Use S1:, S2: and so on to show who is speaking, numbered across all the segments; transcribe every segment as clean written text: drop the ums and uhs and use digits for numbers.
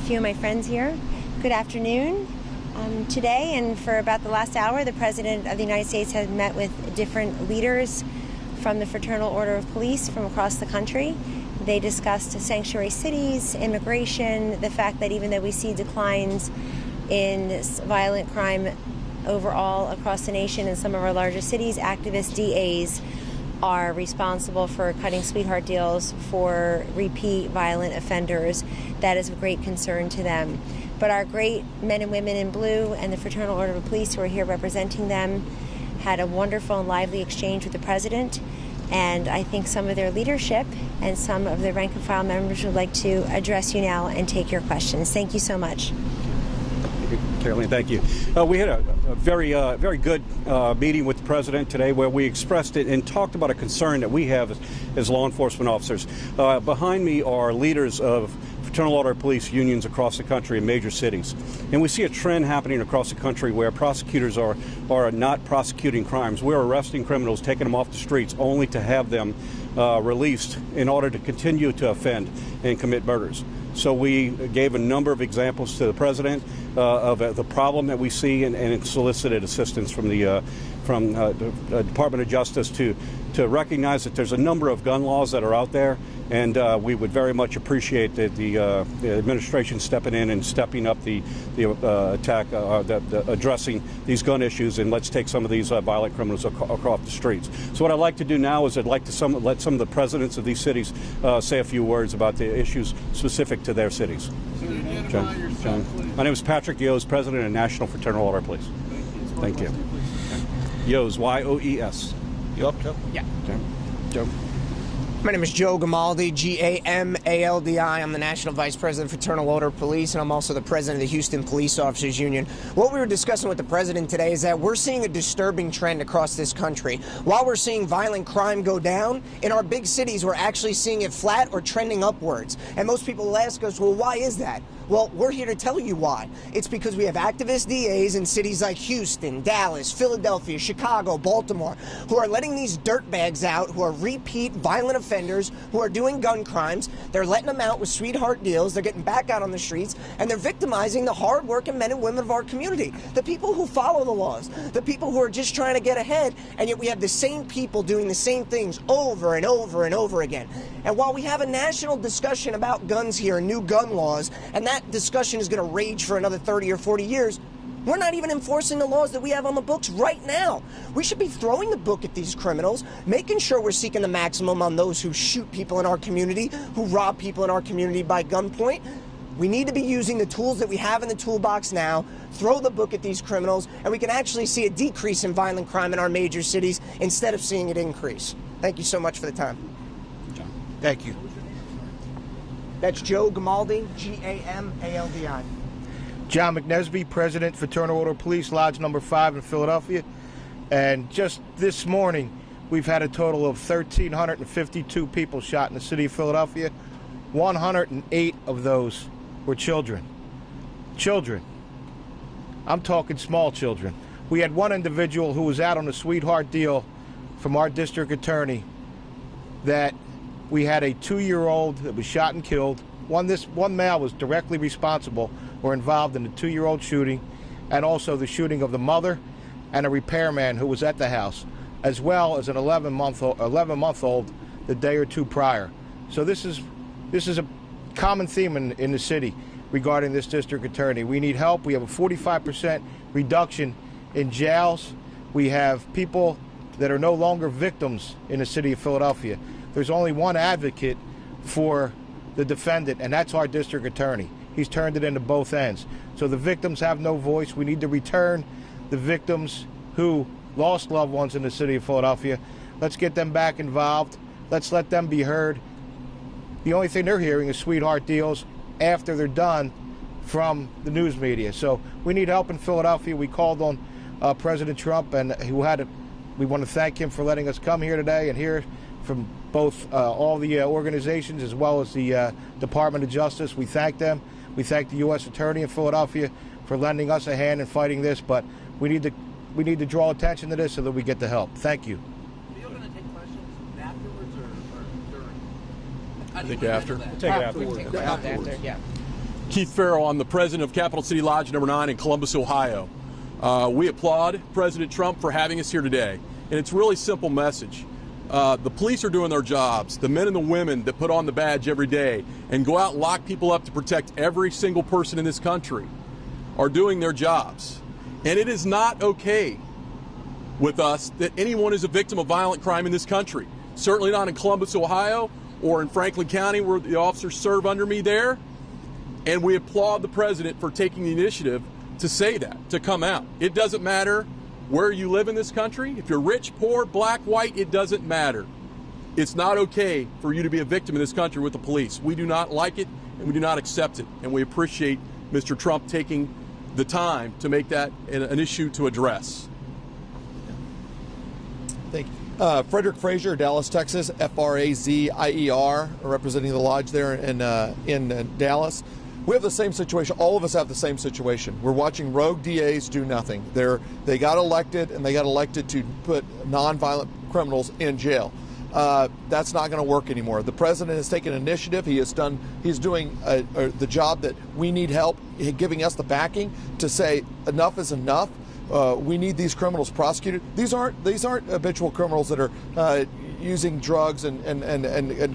S1: few of my friends here. Good afternoon. Today and for about the last hour, the President of the United States has met with different leaders from the Fraternal Order of Police from across the country. They discussed sanctuary cities, immigration, the fact that even though we see declines in violent crime overall across the nation in some of our largest cities, activist DAs are responsible for cutting sweetheart deals for repeat violent offenders. That is of great concern to them. But our great men and women in blue and the Fraternal Order of Police who are here representing them had a wonderful and lively exchange with the President. And I think some of their leadership and some of the rank and file members would like to address you now and take your questions. Thank you so much.
S2: Caroline, thank you. We had a very good meeting with the President today where we expressed it and talked about a concern that we have as law enforcement officers. Behind me are leaders of Fraternal Order of Police unions across the country in major cities. And we see a trend happening across the country where prosecutors are not prosecuting crimes. We're arresting criminals, taking them off the streets, only to have them released in order to continue to offend and commit murders. So we gave a number of examples to the President of the problem that we see and solicited assistance from the Department of Justice to recognize that there's a number of gun laws that are out there, and we would very much appreciate the administration stepping in and stepping up the attack, addressing these gun issues, and let's take some of these violent criminals across the streets. So what I'd like to do now is I'd like to let some of the presidents of these cities say a few words about the issues specific to their cities. John. My name is Patrick Yoes, President of National Fraternal Order of Police. Thank you. Yoes, Y-O-E-S. You up, Joe?
S3: Yeah.
S2: Joe.
S3: My name is Joe Grimaldi, G-A-M-A-L-D-I. I'm the National Vice President of Fraternal Order of Police, and I'm also the President of the Houston Police Officers Union. What we were discussing with the President today is that we're seeing a disturbing trend across this country. While we're seeing violent crime go down, in our big cities we're actually seeing it flat or trending upwards. And most people will ask us, well, why is that? Well, we're here to tell you why. It's because we have activist DAs in cities like Houston, Dallas, Philadelphia, Chicago, Baltimore, who are letting these dirtbags out, who are repeat violent offenders, who are doing gun crimes. They're letting them out with sweetheart deals. They're getting back out on the streets, and they're victimizing the hard-working men and women of our community, the people who follow the laws, the people who are just trying to get ahead, and yet we have the same people doing the same things over and over and over again. And while we have a national discussion about guns here and new gun laws, and that discussion is going to rage for another 30 or 40 years, we're not even enforcing the laws that we have on the books right now. We should be throwing the book at these criminals, making sure we're seeking the maximum on those who shoot people in our community, who rob people in our community by gunpoint. We need to be using the tools that we have in the toolbox now, throw the book at these criminals, and we can actually see a decrease in violent crime in our major cities instead of seeing it increase. Thank you so much for the time.
S2: John.
S4: Thank you.
S3: That's Joe Grimaldi, G-A-M-A-L-D-I.
S4: John McNesby, President, Fraternal Order of Police, Lodge number 5 in Philadelphia. And just this morning, we've had a total of 1,352 people shot in the city of Philadelphia. 108 of those were children. Children. I'm talking small children. We had one individual who was out on a sweetheart deal from our district attorney that we had a 2-year-old that was shot and killed. One male was directly responsible or involved in the 2-year-old shooting, and also the shooting of the mother and a repairman who was at the house, as well as an 11-month-old the day or two prior. So this is a common theme in the city regarding this district attorney. We need help. We have a 45% reduction in jails. We have people that are no longer victims in the city of Philadelphia. There's only one advocate for the defendant, and that's our district attorney. He's turned it into both ends. So the victims have no voice. We need to return the victims who lost loved ones in the city of Philadelphia. Let's get them back involved. Let's let them be heard. The only thing they're hearing is sweetheart deals after they're done from the news media. So we need help in Philadelphia. We called on President Trump, and we want to thank him for letting us come here today and hear from both all the organizations as well as the Department of Justice. We thank them. We thank the U.S. Attorney in Philadelphia for lending us a hand in fighting this, but we need to draw attention to this so that we get the help. Thank you.
S5: Are you going to take questions afterwards or during?
S2: I think after.
S3: We'll take it afterwards. Yeah.
S6: Keith Farrell. I'm the president of Capital City Lodge number 9 in Columbus, Ohio. We applaud President Trump for having us here today. And it's a really simple message. The police are doing their jobs. The men and the women that put on the badge every day and go out and lock people up to protect every single person in this country are doing their jobs. And it is not okay with us that anyone is a victim of violent crime in this country. Certainly not in Columbus, Ohio, or in Franklin County, where the officers serve under me there. And we applaud the president for taking the initiative to say that, to come out. It doesn't matter where you live in this country. If you're rich, poor, black, white, it doesn't matter. It's not okay for you to be a victim in this country with the police. We do not like it, and we do not accept it. And we appreciate Mr. Trump taking the time to make that an issue to address.
S7: Thank you. Frederick Frazier, Dallas, Texas, F-R-A-Z-I-E-R, representing the lodge there in Dallas. We have the same situation. All of us have the same situation. We're watching rogue DAs do nothing. They got elected, and they got elected to put nonviolent criminals in jail. That's not going to work anymore. The president has taken initiative. He's doing the job that we need help, giving us the backing to say enough is enough. We need these criminals prosecuted. These aren't habitual criminals that are using drugs and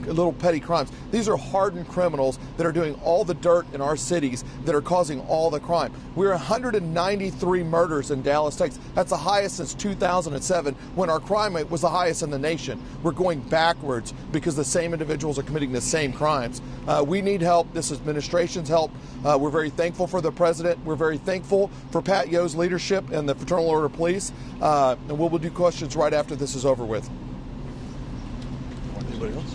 S7: little petty crimes. These are hardened criminals that are doing all the dirt in our cities that are causing all the crime. We're 193 murders in Dallas, Texas. That's the highest since 2007, when our crime rate was the highest in the nation. We're going backwards because the same individuals are committing the same crimes. We need help. This administration's help. We're very thankful for the president. We're very thankful for Pat Yo's leadership and the Fraternal Order of Police. And we'll do questions right after this is over with.
S6: Anybody else?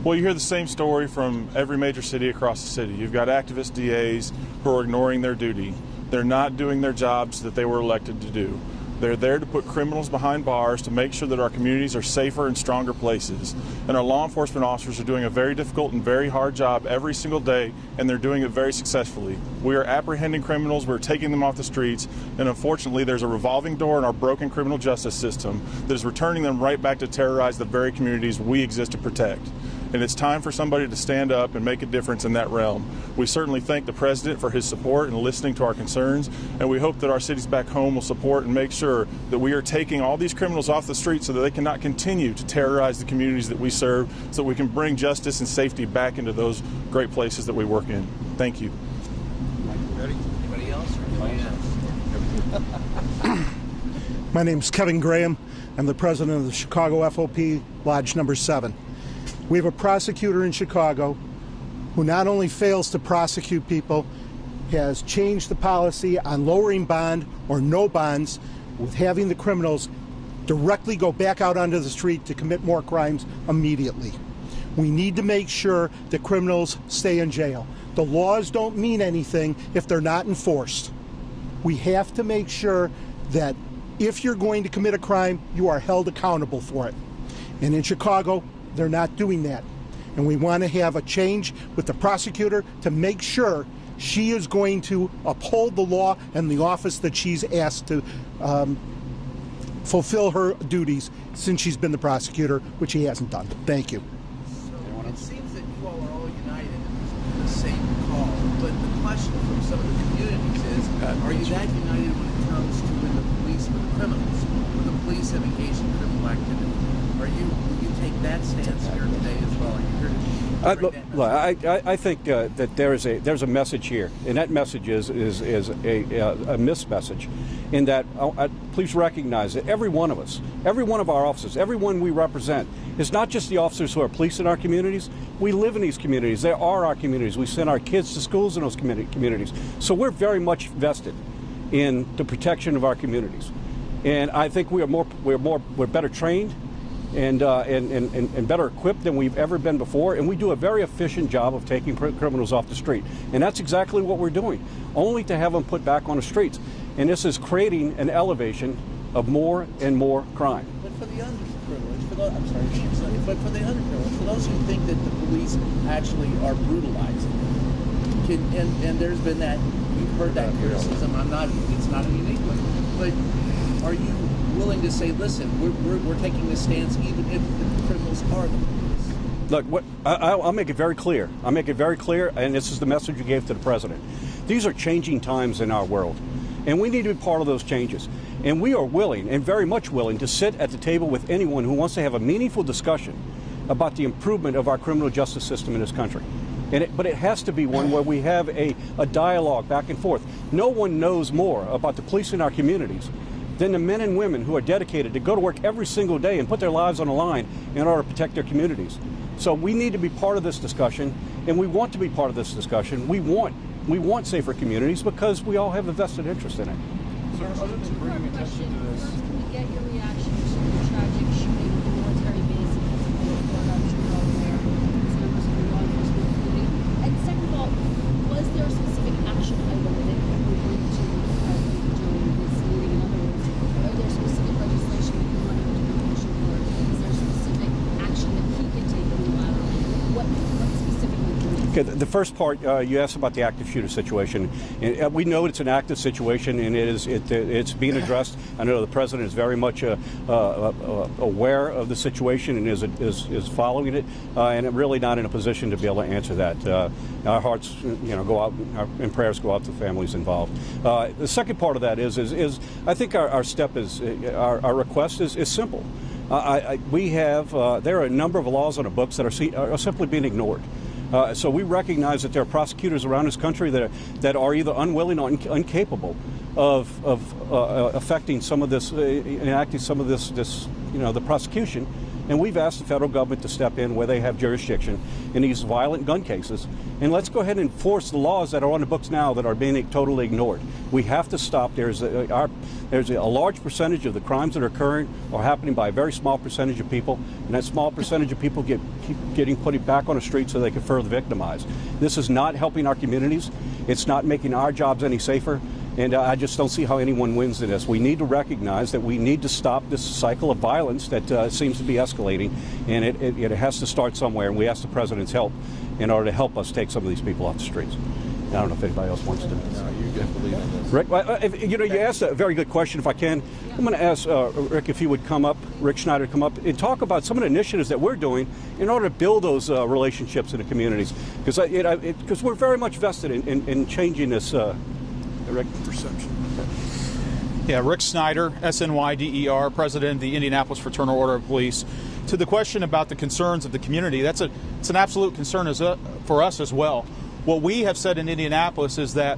S8: Well, you hear the same story from every major city across the city. You've got activist DAs who are ignoring their duty. They're not doing their jobs that they were elected to do. They're there to put criminals behind bars to make sure that our communities are safer and stronger places. And our law enforcement officers are doing a very difficult and very hard job every single day, and they're doing it very successfully. We are apprehending criminals, we're taking them off the streets, and unfortunately there's a revolving door in our broken criminal justice system that is returning them right back to terrorize the very communities we exist to protect. And it's time for somebody to stand up and make a difference in that realm. We certainly thank the president for his support and listening to our concerns, and we hope that our cities back home will support and make sure that we are taking all these criminals off the streets so that they cannot continue to terrorize the communities that we serve, so that we can bring justice and safety back into those great places that we work in. Thank you.
S5: Anybody else? Or anybody else?
S9: My name's Kevin Graham. I'm the president of the Chicago FOP Lodge number 7. We have a prosecutor in Chicago who not only fails to prosecute people, has changed the policy on lowering bond or no bonds, with having the criminals directly go back out onto the street to commit more crimes immediately. We need to make sure that criminals stay in jail. The laws don't mean anything if they're not enforced. We have to make sure that if you're going to commit a crime, you are held accountable for it. And in Chicago, they're not doing that. And we want to have a change with the prosecutor to make sure she is going to uphold the law and the office that she's asked to fulfill her duties since she's been the prosecutor, which he hasn't done. Thank you.
S5: So it seems that you all are all united in the same call, but the question from some of the communities is, are you that united when it comes to when the police were the criminals, when the police have engaged in criminal activity? Will you take that stance here today as well? Are you here to
S2: I think that there's a message here, and that message is a mismessage, in that please recognize that every one of us, every one of our officers, everyone we represent, is not just the officers who are police in our communities. We live in these communities. They are our communities. We send our kids to schools in those communities. So we're very much vested in the protection of our communities, and I think we're better trained and better equipped than we've ever been before, and we do a very efficient job of taking criminals off the street. And that's exactly what we're doing, only to have them put back on the streets. And this is creating an elevation of more and more crime.
S5: But for the underprivileged, for the underprivileged, for those who think that the police actually are brutalizing, and there's been that, you've heard that criticism. It's not a unique one, but are you willing to say, listen, we're taking this stance even if the criminals are the police?
S2: Look, I'll make it very clear. I'll make it very clear, and this is the message you gave to the president. These are changing times in our world, and we need to be part of those changes. And we are willing, and very much willing, to sit at the table with anyone who wants to have a meaningful discussion about the improvement of our criminal justice system in this country. But it has to be one where we have a dialogue back and forth. No one knows more about the police in our communities than the men and women who are dedicated to go to work every single day and put their lives on the line in order to protect their communities. So we need to be part of this discussion, and we want to be part of this discussion. We want safer communities because we all have a vested interest in it.
S10: So, other than bringing attention to this, first, can we get your reaction to the tragic shooting at the military base in Florida, I'm sure you're all aware, as members of the law enforcement community? And second of all, was there a specific action item that you were going to during this meeting? In other words, are there specific legislation that you want him to be pushing for? Is there specific action that he can take unilaterally? What specifically can he?
S2: Okay, the first part, you asked about the active shooter situation. And we know it's an active situation, and it's being addressed. I know the president is very much aware of the situation and is following it, and really not in a position to be able to answer that. Our hearts, go out, and prayers go out to the families involved. The second part of that is I think our step is our request is simple. There are a number of laws on the books that are simply being ignored. So we recognize that there are prosecutors around this country that are either unwilling or incapable of affecting some of this, enacting some of this, the prosecution. And we've asked the federal government to step in where they have jurisdiction in these violent gun cases. And let's go ahead and enforce the laws that are on the books now that are being totally ignored. We have to stop. There's a large percentage of the crimes that are occurring are happening by a very small percentage of people. And that small percentage of people keep getting put back on the street so they can further victimize. This is not helping our communities. It's not making our jobs any safer. And I just don't see how anyone wins in this. We need to recognize that we need to stop this cycle of violence that seems to be escalating, and it has to start somewhere, and we ask the president's help in order to help us take some of these people off the streets. I don't know if anybody else wants to.
S7: No, you get the lead on this.
S2: Rick, you asked a very good question, if I can. I'm going to ask Rick if he would come up, Rick Schneider, come up and talk about some of the initiatives that we're doing in order to build those relationships in the communities. Because we're very much vested in changing this. Rick?
S11: Perception. Yeah, Rick Snyder, SNYDER, President of the Indianapolis Fraternal Order of Police. To the question about the concerns of the community, it's an absolute concern for us as well. What we have said in Indianapolis is that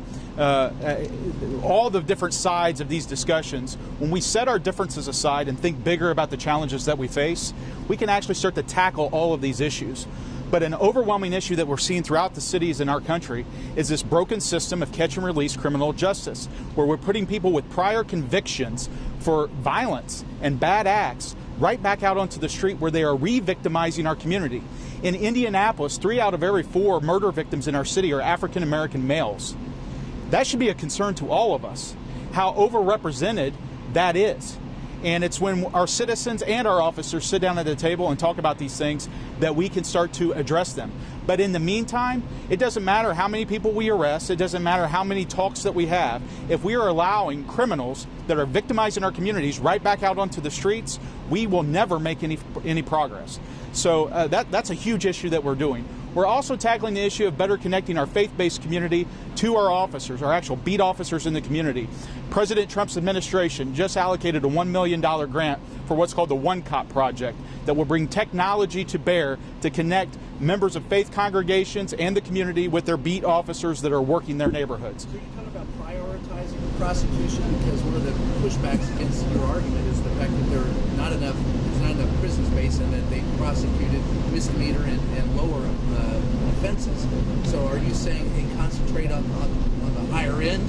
S11: all the different sides of these discussions, when we set our differences aside and think bigger about the challenges that we face, we can actually start to tackle all of these issues. But an overwhelming issue that we're seeing throughout the cities in our country is this broken system of catch and release criminal justice, where we're putting people with prior convictions for violence and bad acts right back out onto the street where they are re-victimizing our community. In Indianapolis, 3 out of every 4 murder victims in our city are African American males. That should be a concern to all of us, how overrepresented that is. And it's when our citizens and our officers sit down at the table and talk about these things that we can start to address them. But in the meantime, it doesn't matter how many people we arrest. It doesn't matter how many talks that we have. If we are allowing criminals that are victimizing our communities right back out onto the streets, we will never make any progress. So that's a huge issue that we're doing. We're also tackling the issue of better connecting our faith-based community to our officers, our actual beat officers in the community. President Trump's administration just allocated a $1 million grant for what's called the One Cop Project that will bring technology to bear to connect members of faith congregations and the community with their beat officers that are working their neighborhoods.
S5: So you talk about prioritizing the prosecution, because one of the pushbacks against your argument is the fact that there's not enough prison space and that they prosecuted misdemeanor and lower offenses. So are you saying they concentrate on the higher end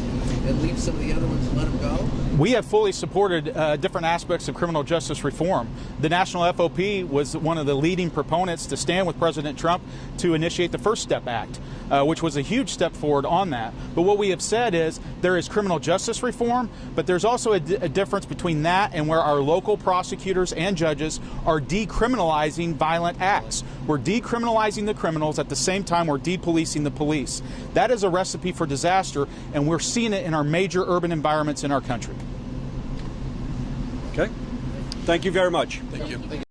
S5: and leave some of the other ones and let them go?
S11: We have fully supported different aspects of criminal justice reform. The National FOP was one of the leading proponents to stand with President Trump to initiate the First Step Act, which was a huge step forward on that. But what we have said is there is criminal justice reform, but there's also a difference between that and where our local prosecutors and judges are decriminalizing violent acts. We're decriminalizing the criminals at the same time we're depolicing the police. That is a recipe for disaster, and we're seeing it in our major urban environments in our country.
S2: Okay. Thank you very much.
S11: Thank you.